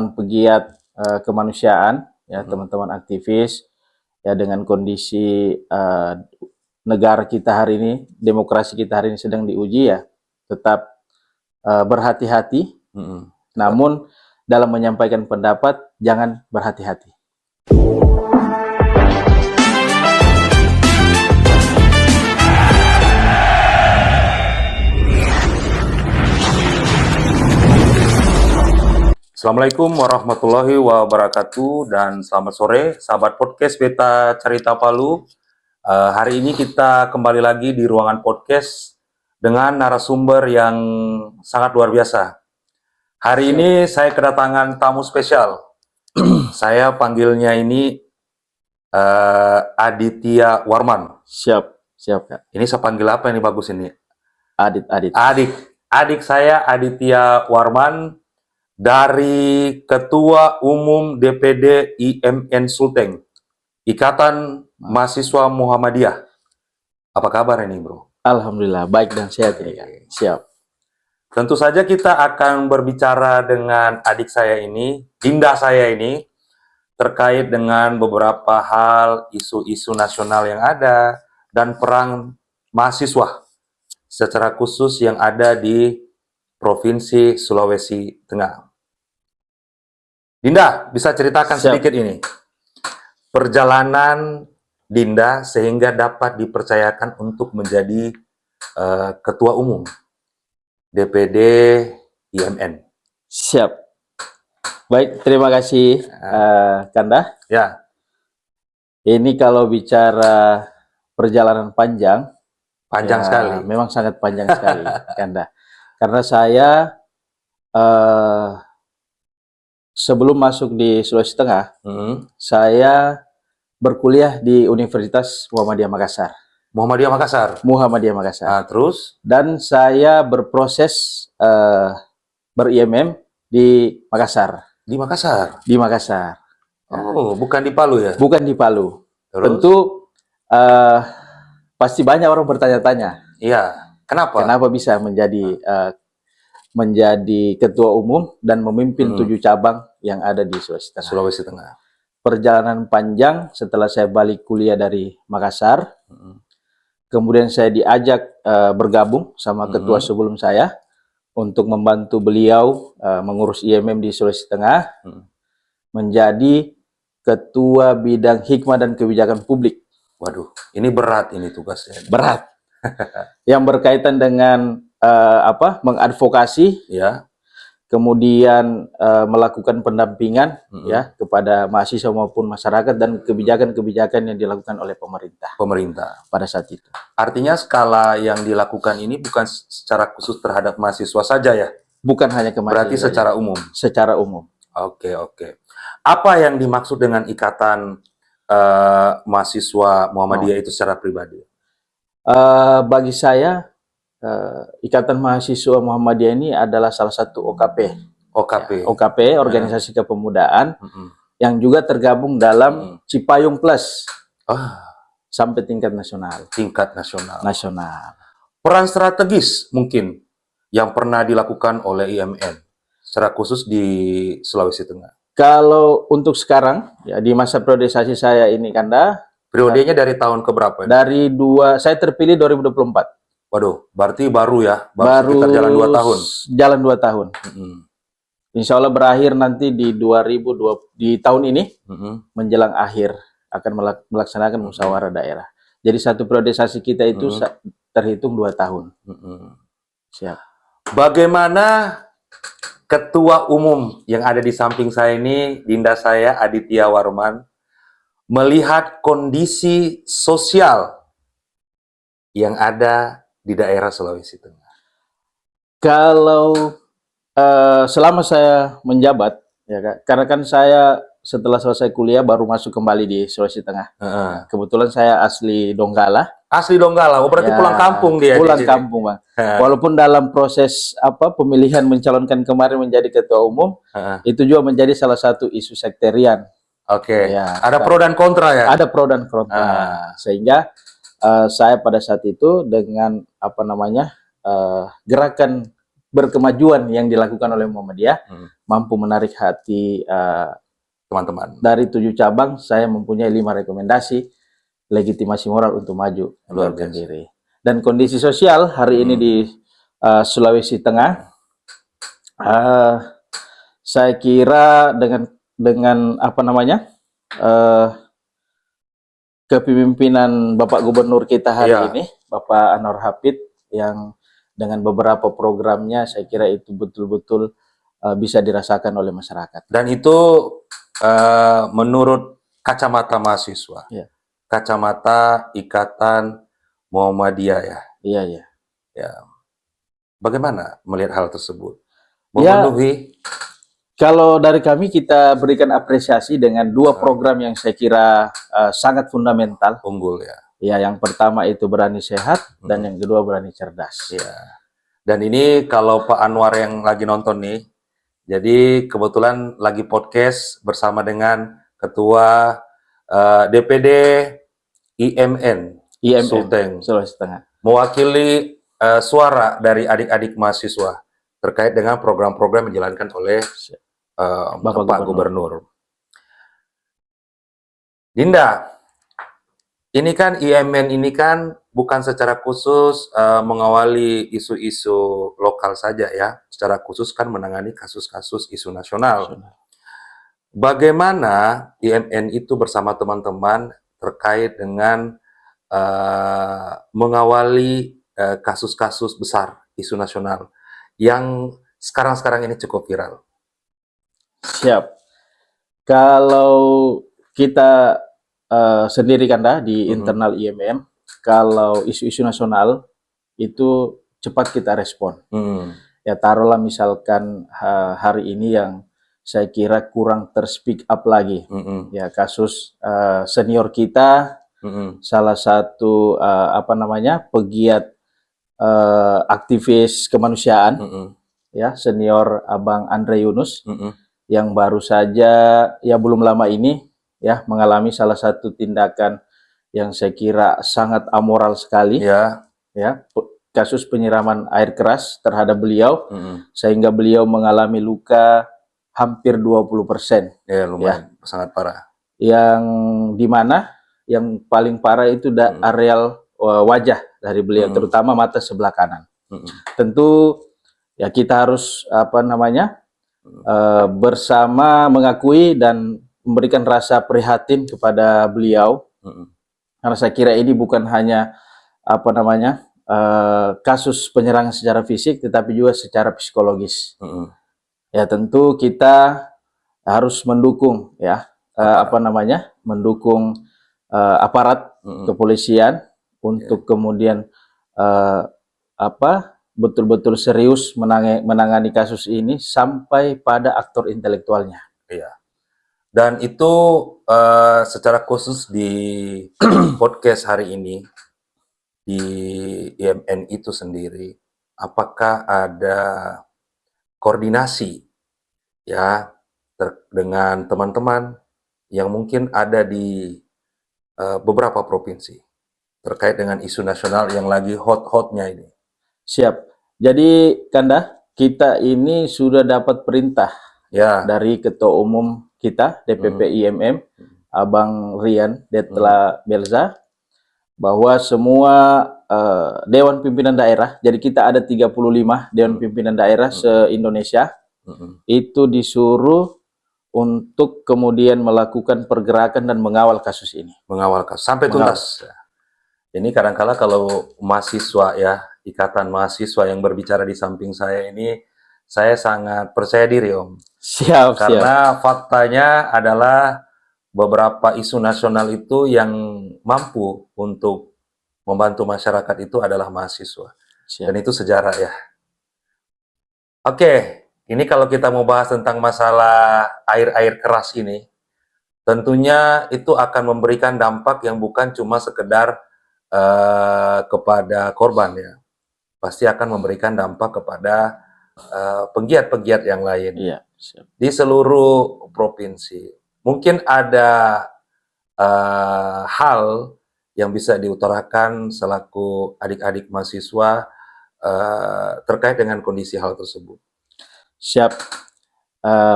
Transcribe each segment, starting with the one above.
pegiat kemanusiaan, ya teman-teman aktivis, ya dengan kondisi negara kita hari ini, demokrasi kita hari ini sedang diuji, ya tetap berhati-hati. Namun dalam menyampaikan pendapat jangan berhati-hati. Assalamualaikum warahmatullahi wabarakatuh dan selamat sore sahabat podcast Beta Carita Palu. Hari ini kita kembali lagi di ruangan podcast dengan narasumber yang sangat luar biasa. Hari ini saya kedatangan tamu spesial. Saya panggilnya ini Aditya Warman. Siap Kak. Ini saya panggil apa ini bagus ini? Adik saya Aditya Warman, dari Ketua Umum DPD IMN Sulteng, Ikatan Mahasiswa Muhammadiyah. Apa kabar ini, bro? Alhamdulillah, baik dan sehat ya, Kak. Siap. Tentu saja kita akan berbicara dengan adik saya ini, Dinda saya ini, terkait dengan beberapa hal, isu-isu nasional yang ada, dan perang mahasiswa, secara khusus yang ada di Provinsi Sulawesi Tengah. Dinda, bisa ceritakan sedikit ini perjalanan Dinda sehingga dapat dipercayakan untuk menjadi Ketua Umum DPD IMN. Siap. Baik, terima kasih Kanda. Ya. Ini kalau bicara perjalanan panjang ya, sekali. Memang sangat panjang sekali Kanda. Karena saya sebelum masuk di Sulawesi Tengah, saya berkuliah di Universitas Muhammadiyah Makassar. Muhammadiyah Makassar. Nah, terus? Dan saya berproses ber-IMM di Makassar. Di Makassar? Di Makassar. Oh, bukan di Palu ya? Bukan di Palu. Terus? Tentu pasti banyak orang bertanya-tanya. Iya. Kenapa? Kenapa bisa menjadi ketua umum dan memimpin 7 cabang yang ada di Sulawesi Tengah. Perjalanan panjang setelah saya balik kuliah dari Makassar, kemudian saya diajak bergabung sama ketua sebelum saya untuk membantu beliau mengurus IMM di Sulawesi Tengah, menjadi ketua bidang hikmah dan kebijakan publik. Waduh, ini berat ini tugasnya. Berat. Yang berkaitan dengan mengadvokasi, ya, kemudian melakukan pendampingan ya kepada mahasiswa maupun masyarakat dan kebijakan-kebijakan yang dilakukan oleh pemerintah pada saat itu. Artinya skala yang dilakukan ini bukan secara khusus terhadap mahasiswa saja ya? Bukan hanya ke mahasiswa. Berarti secara umum? Secara umum. Oke. Apa yang dimaksud dengan ikatan mahasiswa Muhammadiyah itu secara pribadi? Bagi saya, Ikatan Mahasiswa Muhammadiyah ini adalah salah satu OKP. Ya, OKP, Organisasi Kepemudaan, yang juga tergabung dalam Cipayung Plus sampai tingkat nasional. Peran strategis mungkin yang pernah dilakukan oleh IMN, secara khusus di Sulawesi Tengah. Kalau untuk sekarang, ya di masa priorisasi saya ini, Kanda. Periodenya dari tahun keberapa? Saya terpilih 2024. Waduh, berarti baru ya? Baru sekitar jalan 2 tahun? Jalan 2 tahun. Insya Allah berakhir nanti di tahun ini, menjelang akhir, akan melaksanakan musyawarah daerah. Jadi satu priorisasi kita itu terhitung 2 tahun. Siap. Bagaimana Ketua Umum yang ada di samping saya ini, Dinda saya, Aditya Warman, melihat kondisi sosial yang ada di daerah Sulawesi Tengah? Kalau selama saya menjabat, ya Kak, karena kan saya setelah selesai kuliah baru masuk kembali di Sulawesi Tengah. Kebetulan saya asli Donggala. Berarti pulang kampung dia. Pulang kampung, Bang. Walaupun dalam proses pemilihan mencalonkan kemarin menjadi ketua umum, itu juga menjadi salah satu isu sekterian. Ya, ada pro dan kontra ya? Ada pro dan kontra. Sehingga saya pada saat itu dengan gerakan berkemajuan yang dilakukan oleh Muhammadiyah, mampu menarik hati teman-teman. Dari 7 cabang, saya mempunyai 5 rekomendasi legitimasi moral untuk maju mencalonkan diri. Dan kondisi sosial hari ini di Sulawesi Tengah, saya kira dengan apa namanya kepemimpinan Bapak Gubernur kita hari ini, Bapak Anwar Hafid, yang dengan beberapa programnya saya kira itu betul-betul bisa dirasakan oleh masyarakat. Dan itu menurut kacamata mahasiswa, kacamata Ikatan Muhammadiyah ya. Iya. Ya. Bagaimana melihat hal tersebut? Memenuhi? Kalau dari kami kita berikan apresiasi dengan 2 program yang saya kira sangat fundamental. Unggul ya. Ya, yang pertama itu Berani Sehat dan yang kedua Berani Cerdas. Ya. Dan ini kalau Pak Anwar yang lagi nonton nih, jadi kebetulan lagi podcast bersama dengan Ketua DPD IMN Sulteng, Sulawesi Tengah, mewakili suara dari adik-adik mahasiswa terkait dengan program-program yang dijalankan oleh Bapak Gubernur. Dinda, ini kan IMN ini kan bukan secara khusus mengawali isu-isu lokal saja ya, secara khusus kan menangani kasus-kasus isu nasional. Bagaimana IMN itu bersama teman-teman terkait dengan mengawali kasus-kasus besar isu nasional yang sekarang-sekarang ini cukup viral? Siap. Kalau kita sendiri kan di internal IMM, kalau isu-isu nasional itu cepat kita respon. Ya taruhlah misalkan hari ini yang saya kira kurang terspeak up lagi, ya kasus senior kita, salah satu apa namanya pegiat aktivis kemanusiaan, ya senior Abang Andre Yunus, yang baru saja ya belum lama ini ya mengalami salah satu tindakan yang saya kira sangat amoral sekali, ya kasus penyiraman air keras terhadap beliau, sehingga beliau mengalami luka hampir 20%. Ya lumayan, sangat parah. Yang dimana yang paling parah itu areal wajah dari beliau, terutama mata sebelah kanan. Tentu ya kita harus apa namanya bersama mengakui dan memberikan rasa prihatin kepada beliau, karena saya kira ini bukan hanya apa namanya kasus penyerangan secara fisik, tetapi juga secara psikologis. Ya tentu kita harus mendukung ya apa namanya mendukung aparat kepolisian untuk kemudian betul-betul serius menangani kasus ini sampai pada aktor intelektualnya. Iya. Dan itu secara khusus di podcast hari ini di IMN itu sendiri, apakah ada koordinasi ya dengan teman-teman yang mungkin ada di beberapa provinsi terkait dengan isu nasional yang lagi hot-hotnya ini? Siap. Jadi Kanda, kita ini sudah dapat perintah dari Ketua Umum kita DPP IMM, Abang Rian Detla Belza, bahwa semua Dewan Pimpinan Daerah, jadi kita ada 35 Dewan Pimpinan Daerah se-Indonesia, itu disuruh untuk kemudian melakukan pergerakan dan mengawal kasus ini. Mengawal kasus sampai tuntas. Ini kadang-kala kalau mahasiswa ya, ikatan mahasiswa yang berbicara di samping saya ini, saya sangat percaya diri Om. Siap. Karena faktanya adalah beberapa isu nasional itu yang mampu untuk membantu masyarakat itu adalah mahasiswa. Dan itu sejarah ya. Oke, ini kalau kita mau bahas tentang masalah air keras ini, tentunya itu akan memberikan dampak yang bukan cuma sekedar kepada korban ya. Pasti akan memberikan dampak kepada penggiat-penggiat yang lain di seluruh provinsi. Mungkin ada hal yang bisa diutarakan selaku adik-adik mahasiswa terkait dengan kondisi hal tersebut. Siap.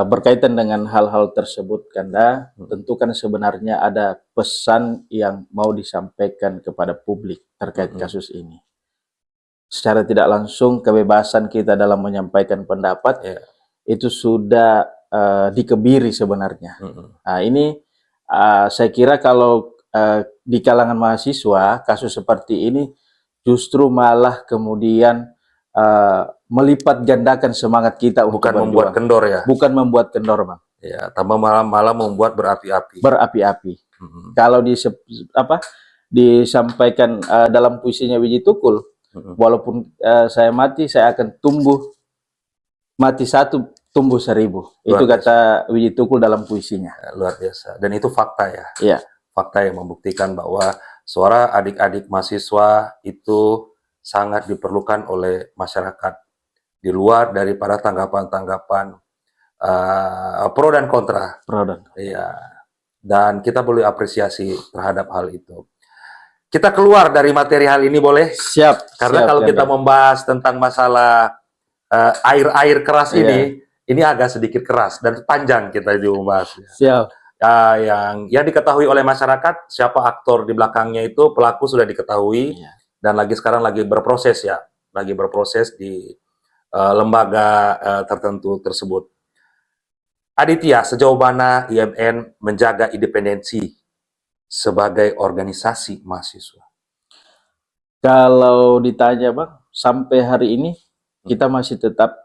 berkaitan dengan hal-hal tersebut, Kanda, tentu kan sebenarnya ada pesan yang mau disampaikan kepada publik terkait kasus ini. Secara tidak langsung, kebebasan kita dalam menyampaikan pendapat itu sudah dikebiri sebenarnya. Nah, ini saya kira kalau di kalangan mahasiswa, kasus seperti ini justru malah kemudian melipat gandakan semangat kita untuk bukan membuat kendor ya. Bukan membuat kendor, Bang. Ya, tambah malah membuat berapi-api. Berapi-api. Kalau disampaikan dalam puisinya Wiji Tukul, walaupun saya mati, saya akan tumbuh, mati satu, tumbuh 1000. Itu kata Wiji Tukul dalam puisinya. Ya, luar biasa. Dan itu fakta ya. Iya. Fakta yang membuktikan bahwa suara adik-adik mahasiswa itu sangat diperlukan oleh masyarakat. Di luar daripada tanggapan-tanggapan pro dan kontra. Iya. Dan kita boleh apresiasi terhadap hal itu. Kita keluar dari materi hal ini boleh? Siap. Karena kalau kita membahas tentang masalah air keras ini agak sedikit keras dan panjang kita itu membahas. Siap. Yang diketahui oleh masyarakat, siapa aktor di belakangnya itu, pelaku sudah diketahui dan sekarang lagi berproses ya, lagi berproses di lembaga tertentu tersebut. Aditya, sejauh mana IMN menjaga independensi sebagai organisasi mahasiswa? Kalau ditanya, Bang, sampai hari ini kita masih tetap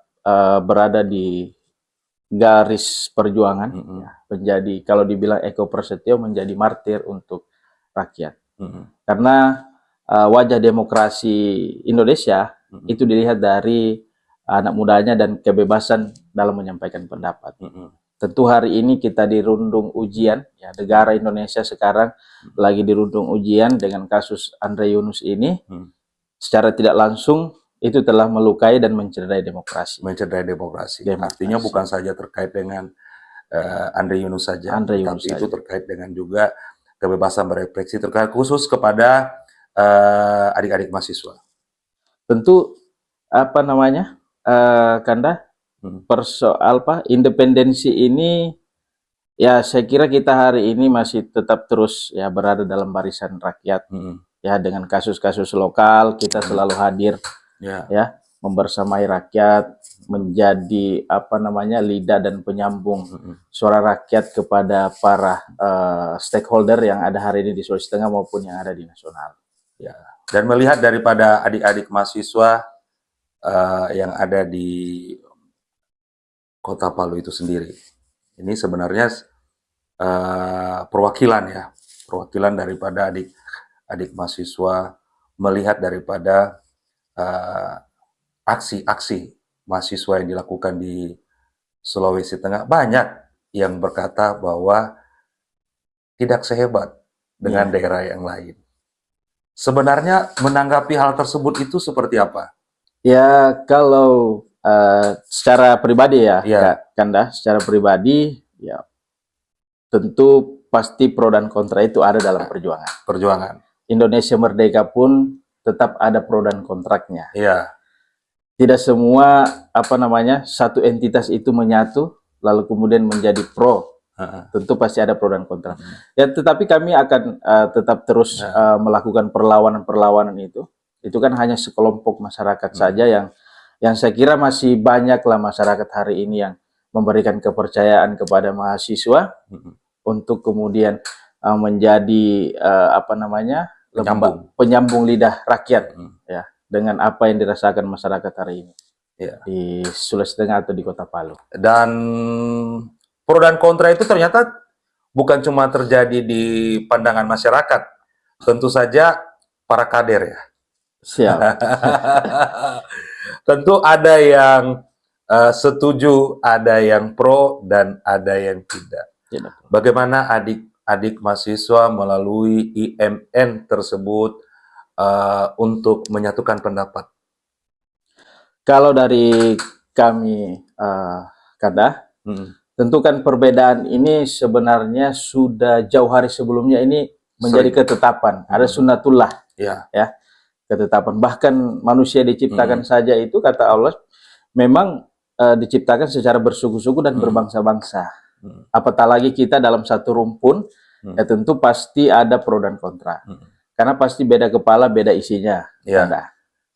berada di garis perjuangan, menjadi, kalau dibilang Eko Prasetyo, menjadi martir untuk rakyat. Karena wajah demokrasi Indonesia itu dilihat dari anak mudanya dan kebebasan dalam menyampaikan pendapat. Tentu hari ini kita dirundung ujian, ya, negara Indonesia sekarang lagi dirundung ujian dengan kasus Andre Yunus ini. Secara tidak langsung itu telah melukai dan mencederai demokrasi. Mencederai demokrasi. Artinya bukan saja terkait dengan Andre Yunus saja, tapi itu terkait dengan juga kebebasan berekspresi, terkait khusus kepada adik-adik mahasiswa. Tentu Kanda, persoal independensi ini, ya saya kira kita hari ini masih tetap terus ya berada dalam barisan rakyat. Ya, dengan kasus-kasus lokal kita selalu hadir ya membersamai rakyat, menjadi lidah dan penyambung suara rakyat kepada para stakeholder yang ada hari ini di Sulawesi Tengah maupun yang ada di nasional. Ya. Dan melihat daripada adik-adik mahasiswa yang ada di Kota Palu itu sendiri, ini sebenarnya perwakilan daripada adik mahasiswa melihat daripada aksi-aksi mahasiswa yang dilakukan di Sulawesi Tengah. Banyak yang berkata bahwa tidak sehebat dengan daerah yang lain. Sebenarnya menanggapi hal tersebut itu seperti apa? Ya, kalau secara pribadi Kanda, secara pribadi ya tentu pasti pro dan kontra itu ada dalam perjuangan. Indonesia merdeka pun tetap ada pro dan kontraknya. Iya. Tidak semua satu entitas itu menyatu lalu kemudian menjadi pro. Tentu pasti ada pro dan kontra. Ya, tetapi kami akan tetap terus melakukan perlawanan itu. Itu kan hanya sekelompok masyarakat saja yang saya kira masih banyaklah masyarakat hari ini yang memberikan kepercayaan kepada mahasiswa untuk kemudian menjadi penyambung lidah rakyat ya dengan apa yang dirasakan masyarakat hari ini di Sulawesi Tengah atau di Kota Palu. Dan pro dan kontra itu ternyata bukan cuma terjadi di pandangan masyarakat, tentu saja para kader ya. Siap. Tentu ada yang setuju, ada yang pro, dan ada yang tidak. Bagaimana adik-adik mahasiswa melalui IMN tersebut untuk menyatukan pendapat? Kalau dari kami, Kanda, tentu kan perbedaan ini sebenarnya sudah jauh hari sebelumnya ini menjadi ketetapan. Ada sunnatullah, ya, ketetapan. Bahkan manusia diciptakan saja itu kata Allah memang diciptakan secara bersuku-suku dan berbangsa-bangsa. Apatah lagi kita dalam satu rumpun, ya tentu pasti ada pro dan kontra. Karena pasti beda kepala, beda isinya. Ya.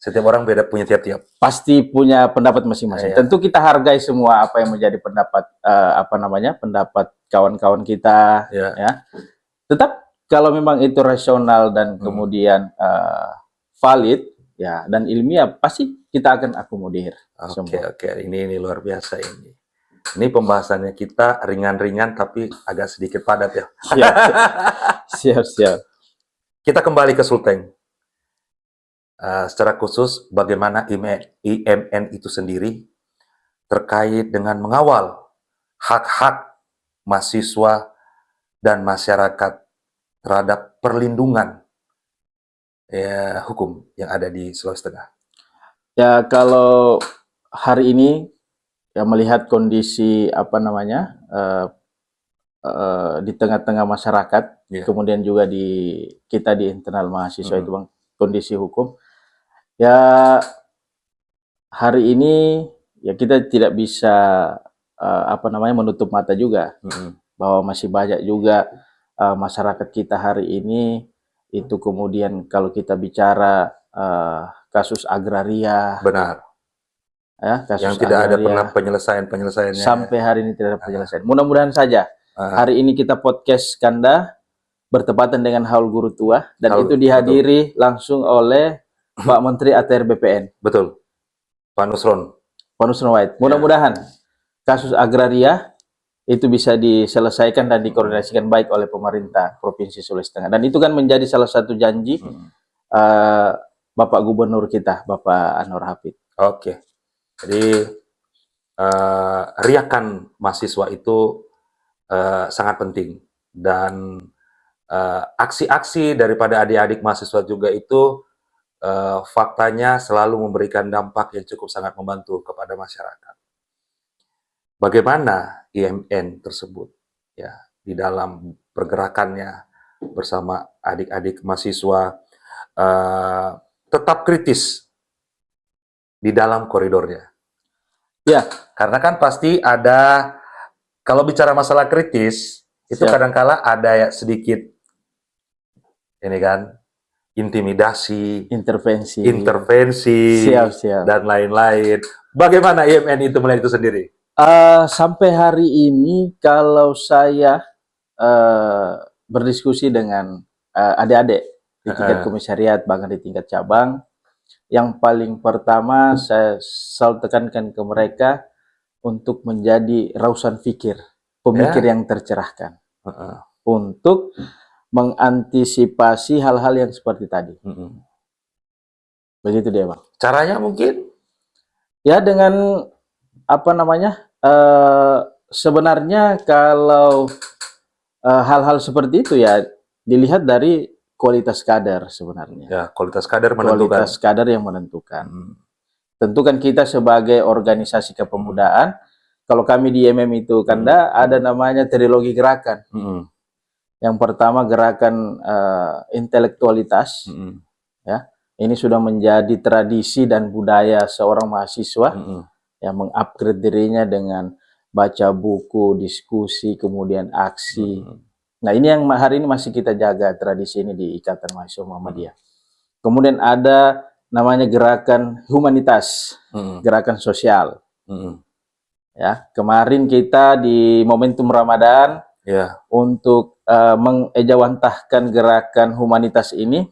Setiap orang beda punya tiap-tiap. Pasti punya pendapat masing-masing. Tentu kita hargai semua apa yang menjadi pendapat pendapat kawan-kawan kita. Ya. Tetap kalau memang itu rasional dan kemudian valid, ya, dan ilmiah, pasti kita akan akomodir. Oke. Ini luar biasa ini. Ini pembahasannya kita ringan-ringan tapi agak sedikit padat ya. Siap. Kita kembali ke Sulteng. Secara khusus bagaimana IMN itu sendiri terkait dengan mengawal hak-hak mahasiswa dan masyarakat terhadap perlindungan hukum yang ada di Sulawesi Tengah. Ya, kalau hari ini ya melihat kondisi di tengah-tengah masyarakat, kemudian juga kita di internal mahasiswa itu Bang, kondisi hukum. Ya, hari ini ya kita tidak bisa menutup mata juga bahwa masih banyak juga masyarakat kita hari ini itu kemudian kalau kita bicara kasus agraria. Benar. Ya, kasus yang tidak ada pernah penyelesaiannya. Sampai hari ini tidak ada penyelesaian. Mudah-mudahan saja hari ini kita podcast Kanda bertepatan dengan Haul Guru Tua dan itu dihadiri langsung oleh Pak Menteri ATR BPN. Betul. Pak Nusron Wahid. Mudah-mudahan kasus agraria itu bisa diselesaikan dan dikoordinasikan baik oleh pemerintah Provinsi Sulawesi Tengah. Dan itu kan menjadi salah satu janji Bapak Gubernur kita, Bapak Anwar Hafid. Oke. Jadi riakan mahasiswa itu sangat penting dan aksi-aksi daripada adik-adik mahasiswa juga itu faktanya selalu memberikan dampak yang cukup sangat membantu kepada masyarakat. Bagaimana IMN tersebut ya di dalam pergerakannya bersama adik-adik mahasiswa tetap kritis di dalam koridornya. Ya, karena kan pasti ada, kalau bicara masalah kritis itu kadangkala ada ya sedikit ini kan intimidasi, intervensi, dan lain-lain. Bagaimana IMN itu melihat itu sendiri? Sampai hari ini kalau saya berdiskusi dengan adik-adik di tingkat komisariat bahkan di tingkat cabang, yang paling pertama saya selalu tekankan ke mereka untuk menjadi rausan pikir, pemikir yang tercerahkan, untuk mengantisipasi hal-hal yang seperti tadi. Begitu dia, Bang. Caranya mungkin? Ya dengan sebenarnya kalau hal-hal seperti itu ya dilihat dari kualitas kader sebenarnya. Ya, kualitas kader menentukan. Kualitas kader yang menentukan. Tentu kan kita sebagai organisasi kepemudaan, kalau kami di MM itu Kanda ada namanya trilogi gerakan. Yang pertama gerakan intelektualitas, ya ini sudah menjadi tradisi dan budaya seorang mahasiswa yang mengupgrade dirinya dengan baca buku, diskusi, kemudian aksi. Nah ini yang hari ini masih kita jaga tradisi ini di Ikatan Mahasiswa Muhammadiyah. Kemudian ada namanya gerakan humanitas, gerakan sosial. Ya kemarin kita di momentum Ramadan untuk mengejawantahkan gerakan humanitas ini,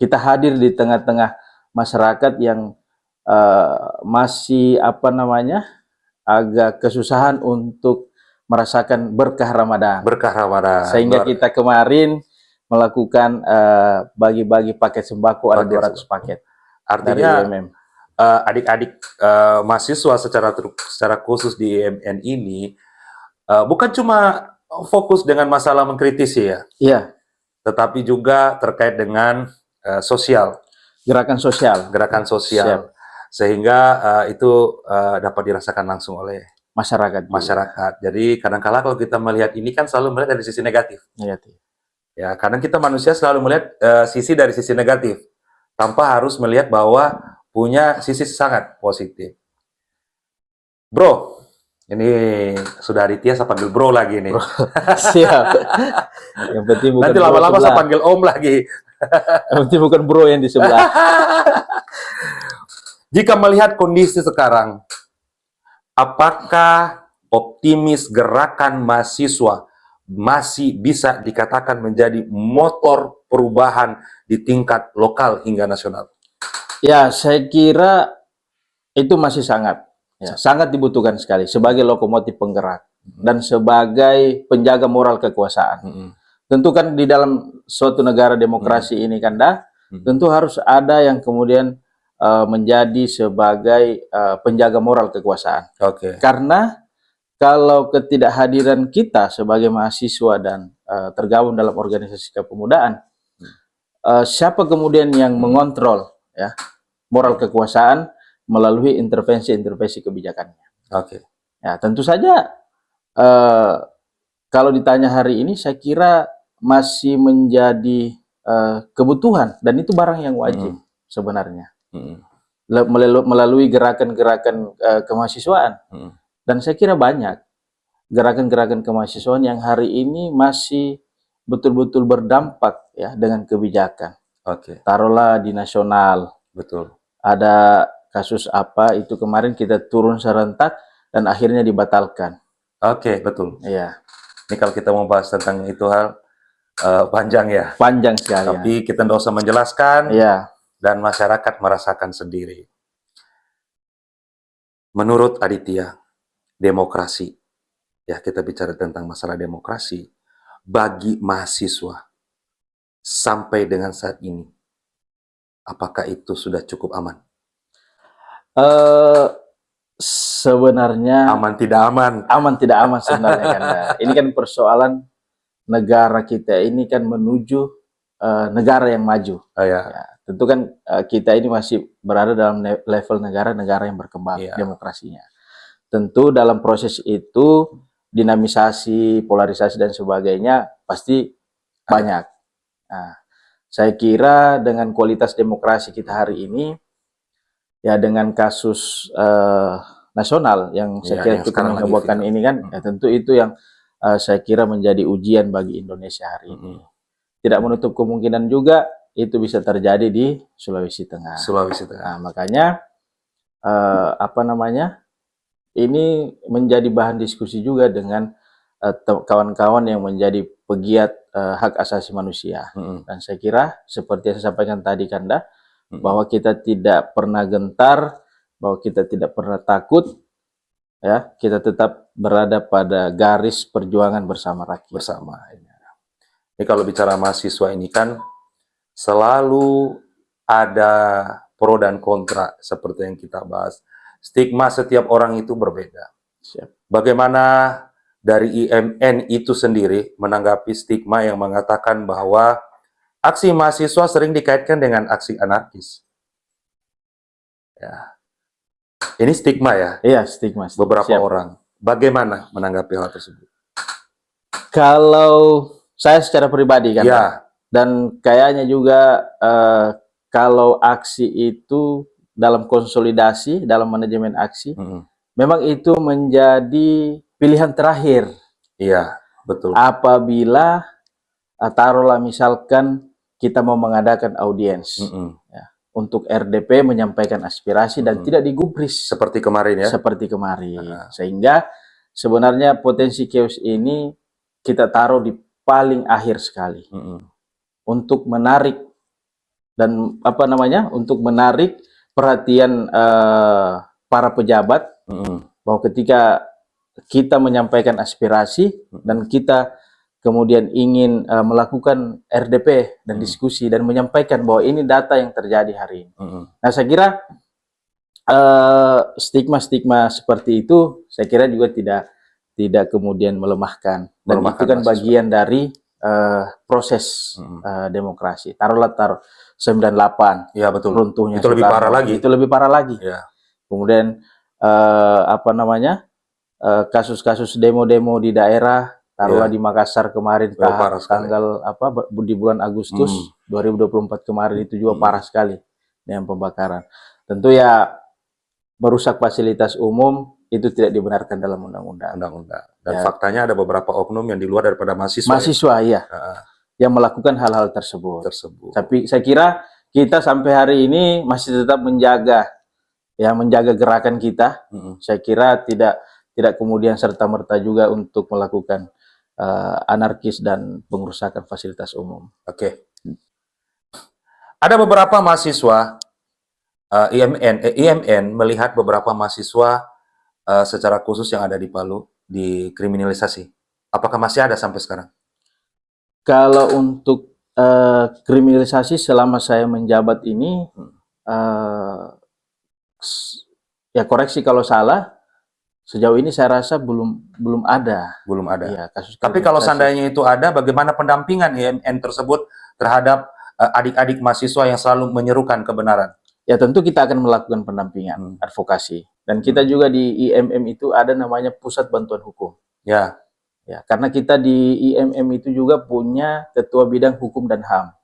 kita hadir di tengah-tengah masyarakat yang masih agak kesusahan untuk merasakan berkah Ramadan. Sehingga kita kemarin melakukan bagi-bagi paket sembako, ada 200 paket. Artinya adik-adik mahasiswa secara khusus di IMN ini bukan cuma fokus dengan masalah mengkritisi ya. Iya. Tetapi juga terkait dengan sosial. Gerakan sosial. Siap. Sehingga itu dapat dirasakan langsung oleh masyarakat. Jadi kadang-kala kalau kita melihat ini kan selalu melihat dari sisi negatif. Ya, karena kita manusia selalu melihat sisi dari sisi negatif tanpa harus melihat bahwa punya sisi sangat positif. Bro, ini sudah Aditya, saya panggil bro lagi nih. Siap. Yang penting bukan Nanti bro lama-lama saya sebelah. panggil om lagi. Yang penting bukan bro yang di sebelah. Jika melihat kondisi sekarang, apakah optimis gerakan mahasiswa masih bisa dikatakan menjadi motor perubahan di tingkat lokal hingga nasional? Ya, saya kira itu masih sangat dibutuhkan sekali sebagai lokomotif penggerak dan sebagai penjaga moral kekuasaan. Tentu kan di dalam suatu negara demokrasi ini kan tentu harus ada yang kemudian menjadi sebagai penjaga moral kekuasaan. Karena kalau ketidakhadiran kita sebagai mahasiswa dan tergabung dalam organisasi kepemudaan, siapa kemudian yang mengontrol ya moral kekuasaan melalui intervensi-intervensi kebijakannya? Ya, tentu saja kalau ditanya hari ini, saya kira masih menjadi kebutuhan dan itu barang yang wajib sebenarnya melalui gerakan-gerakan kemahasiswaan. Dan saya kira banyak gerakan-gerakan kemahasiswaan yang hari ini masih betul-betul berdampak ya dengan kebijakan. Taruhlah di nasional. Ada kasus apa itu kemarin kita turun serentak dan akhirnya dibatalkan. Betul. Iya. Ini kalau kita mau bahas tentang itu hal panjang ya. Panjang sekali. Tapi kita tidak usah menjelaskan. Iya. Dan masyarakat merasakan sendiri. Menurut Aditya, demokrasi, ya kita bicara tentang masalah demokrasi, bagi mahasiswa sampai dengan saat ini, apakah itu sudah cukup aman? Sebenarnya aman tidak aman sebenarnya kan. Ini kan persoalan negara kita ini kan menuju negara yang maju. Ya, tentu kan kita ini masih berada dalam level negara-negara yang berkembang demokrasinya. Tentu dalam proses itu dinamisasi, polarisasi dan sebagainya pasti banyak. Nah, saya kira dengan kualitas demokrasi kita hari ini, ya dengan kasus nasional yang saya kira cukup mengebohkan ini kan, ya tentu itu yang saya kira menjadi ujian bagi Indonesia hari ini. Tidak menutup kemungkinan juga itu bisa terjadi di Sulawesi Tengah. Nah, makanya ini menjadi bahan diskusi juga dengan kawan-kawan yang menjadi pegiat hak asasi manusia. Dan saya kira seperti yang saya sampaikan tadi Kanda, bahwa kita tidak pernah gentar, bahwa kita tidak pernah takut, ya kita tetap berada pada garis perjuangan bersama rakyat. Ini kalau bicara mahasiswa ini kan selalu ada pro dan kontra seperti yang kita bahas. Stigma setiap orang itu berbeda. Bagaimana dari IMN itu sendiri menanggapi stigma yang mengatakan bahwa aksi mahasiswa sering dikaitkan dengan aksi anarkis? Ya. Ini stigma ya? Iya, stigma. Beberapa orang. Bagaimana menanggapi hal tersebut? Kalau saya secara pribadi kan, dan kayaknya juga kalau aksi itu dalam konsolidasi, dalam manajemen aksi, memang itu menjadi pilihan terakhir. Iya, betul. Apabila taruhlah misalkan kita mau mengadakan audiens ya, untuk RDP menyampaikan aspirasi dan tidak digubris seperti kemarin ya. Seperti kemarin. Sehingga sebenarnya potensi chaos ini kita taruh di paling akhir sekali untuk menarik dan untuk menarik perhatian para pejabat bahwa ketika kita menyampaikan aspirasi dan kita kemudian ingin melakukan RDP dan diskusi dan menyampaikan bahwa ini data yang terjadi hari ini. Nah, saya kira stigma-stigma seperti itu saya kira juga tidak kemudian melemahkan. Dan itu kan bagian dari proses demokrasi. Taruh 98. Ya betul. Runtuhnya itu lebih parah lagi. Itu lebih parah lagi. Ya. Kemudian kasus-kasus demo-demo di daerah, taruhlah di Makassar kemarin tanggal di bulan Agustus 2024 kemarin itu juga parah sekali dengan pembakaran. Tentu ya merusak fasilitas umum itu tidak dibenarkan dalam undang-undang. Dan faktanya ada beberapa oknum yang di luar daripada mahasiswa. Mahasiswa ya, yang melakukan hal-hal tersebut. Tapi saya kira kita sampai hari ini masih tetap menjaga gerakan kita. Saya kira tidak kemudian serta-merta juga untuk melakukan anarkis dan pengerusakan fasilitas umum. Oke. Ada beberapa mahasiswa IMN melihat beberapa mahasiswa secara khusus yang ada di Palu dikriminalisasi. Apakah masih ada sampai sekarang? Kalau untuk kriminalisasi selama saya menjabat ini, ya koreksi kalau salah, sejauh ini saya rasa belum ada. Belum ada. Ya, kasus tapi kalau seandainya itu ada, bagaimana pendampingan IMN tersebut terhadap adik-adik mahasiswa yang selalu menyerukan kebenaran? Ya tentu kita akan melakukan pendampingan, advokasi. Dan kita juga di IMM itu ada namanya Pusat Bantuan Hukum. Ya. Ya, karena kita di IMM itu juga punya Ketua Bidang Hukum dan HAM.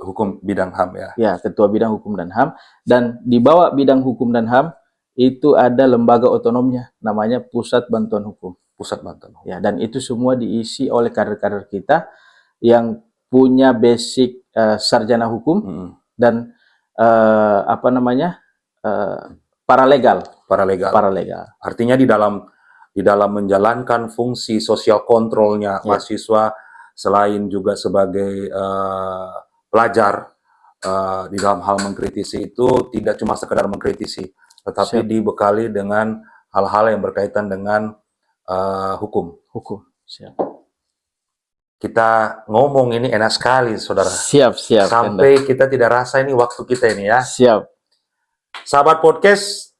Hukum bidang HAM ya. Ya, Ketua Bidang Hukum dan HAM. Dan di bawah Bidang Hukum dan HAM itu ada lembaga otonomnya, namanya Pusat Bantuan Hukum. Pusat Bantuan Hukum. Ya, dan itu semua diisi oleh kader-kader kita yang punya basic sarjana hukum dan paralegal. Artinya di dalam menjalankan fungsi sosial kontrolnya mahasiswa, selain juga sebagai pelajar di dalam hal mengkritisi itu tidak cuma sekedar mengkritisi, tetapi dibekali dengan hal-hal yang berkaitan dengan hukum. Siap. Kita ngomong ini enak sekali, saudara. Siap. Sampai kita tidak rasa ini waktu kita ini ya. Siap. Sahabat podcast,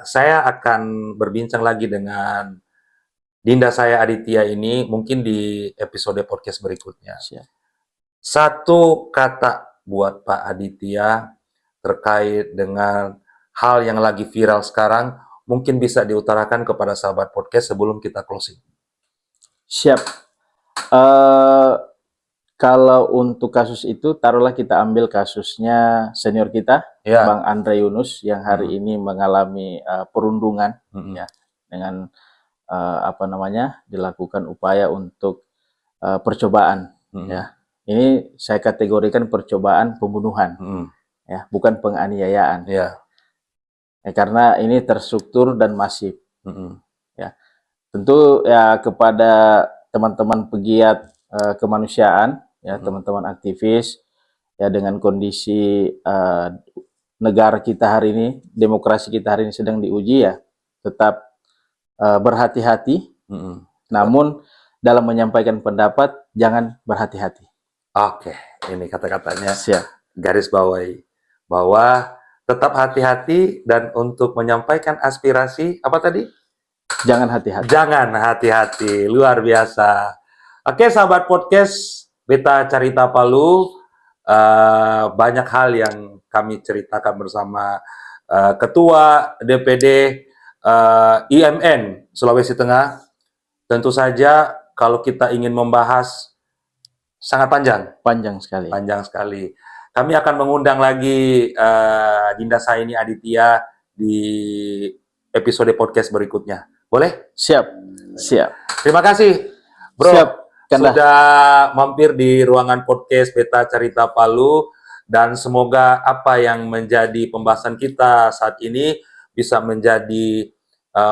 saya akan berbincang lagi dengan Dinda saya Aditya ini mungkin di episode podcast berikutnya. Siap. Satu kata buat Pak Aditya terkait dengan hal yang lagi viral sekarang, mungkin bisa diutarakan kepada sahabat podcast sebelum kita closing. Siap. Kalau untuk kasus itu, taruhlah kita ambil kasusnya senior kita, Bang Andre Yunus, yang hari ini mengalami perundungan, ya, dengan dilakukan upaya untuk percobaan, ya. Ini saya kategorikan percobaan pembunuhan, ya, bukan penganiayaan, ya, karena ini terstruktur dan masif, ya. Tentu ya kepada teman-teman pegiat kemanusiaan, ya, teman-teman aktivis, ya, dengan kondisi negara kita hari ini, demokrasi kita hari ini sedang diuji, ya, tetap berhati-hati, namun dalam menyampaikan pendapat jangan berhati-hati. Oke, ini kata-katanya garis bawahi bahwa tetap hati-hati, dan untuk menyampaikan aspirasi apa tadi? Jangan hati-hati. Jangan hati-hati, luar biasa. Oke, sahabat podcast Beta Carita Palu, banyak hal yang kami ceritakan bersama Ketua DPD IMN Sulawesi Tengah. Tentu saja kalau kita ingin membahas sangat panjang sekali. Kami akan mengundang lagi Dinda Saini Aditya di episode podcast berikutnya. Boleh? Siap. Terima kasih, Bro. Siap. Sudah mampir di ruangan podcast Beta Carita Palu, dan semoga apa yang menjadi pembahasan kita saat ini bisa menjadi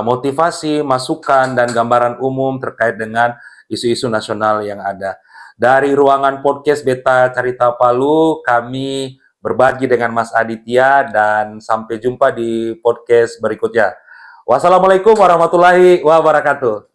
motivasi, masukan, dan gambaran umum terkait dengan isu-isu nasional yang ada. Dari ruangan podcast Beta Carita Palu, kami berbagi dengan Mas Aditya, dan sampai jumpa di podcast berikutnya. Wassalamualaikum warahmatullahi wabarakatuh.